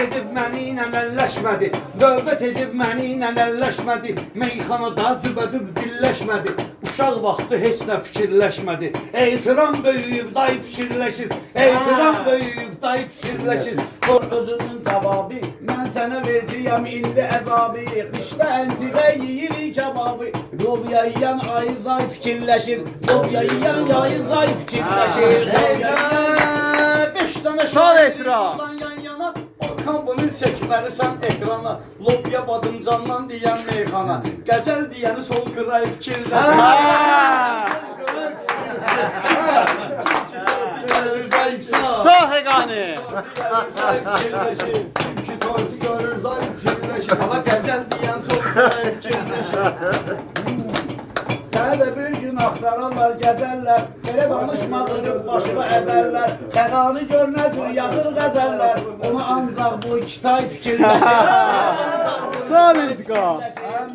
edib məni ilə əlləşmədi. Dövlət edib məni ilə əlləşmədi. Meyxanada dübədüb dilləşmədi. Uşaq vaxtı heç nə fikirləşmədi. Etiram böyüyüb dayı fikirləşir. Etiram böyüyüb dayı fikirləşir. Özünün cavabı, mən sənə verəcəyəm indi əzabı. Qışda əntiqə yeyirik kebabı. Lobya yiyən ayı zay fikirləşir. Lobya yiyən yayı zay fikirləşir. Beş tane Sağ ekran. yan yana. Orkan bunu çəkməlisən ekrana. Lobya badımcandan deyən meyxana. Qəzəl deyəni sol qırayı fikirləşir. Sağ Gani. Çünki tortu görür zay fikirləşir. Ama qəzəl deyən sol qırayı fikirləşir. Səni də bir gün axtararlar, gəzərlər. Belə danışmadırıb başqa əzərlər. Təqanı gör nə cür yazır qəzəllər. Onu ancaq bu iki tay fikirləşir. Sağ intikam.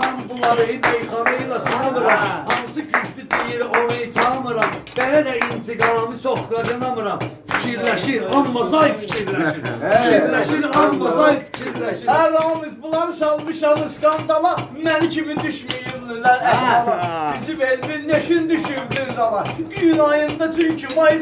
Mən bunları meyxanayla sınamıram. Hansı güclü deyir onu itamıram. Belə də intiqamı çox qazanamıram. Fikirləşir, amma zay fikirləşir. Fikirləşir, amma zay fikirləşir. Hər ramiz bunları salmışam skandala. Məni kimi düşməyirlər əhvala. Bizim elmin neşin düşürdür dala. Gün ayında çünki may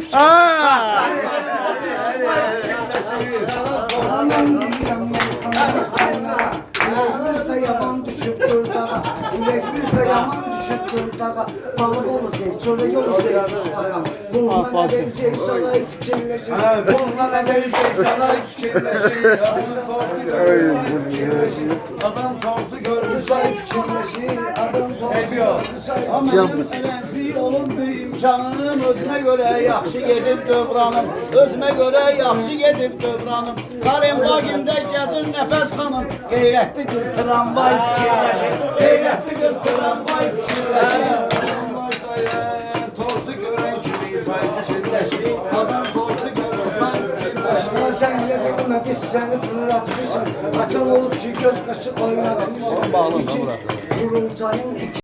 Yüreğimiz de yaman düşüp durdağa, yüreğimiz de yaman düşüp durdağa. Balık olacak, çörek olacak ustağa. Bununla ne benzeyi sana fikirleşir. Bununla ne benzeyi sana fikirləşir. adam tortu görür Say fikirleşir, adam Ediyor. Ama benim olun bir imkanım. Özüme göre yaxşı gedib dövranım. Özüme göre yaxşı gedib dövranım. Karın bagində gəzir nəfəs xanım. Qeyrətli qız tramvay fikirləşir. Qeyrətli qız tramvay fikirləşir. Tortu görən kimi say fikirləşir. Adam tortu görür say fikirləşir. Sen bile bilme biz seni fırlatmışız. Açan olup ki göz kaşı oynatmışız. İki kurultayın iki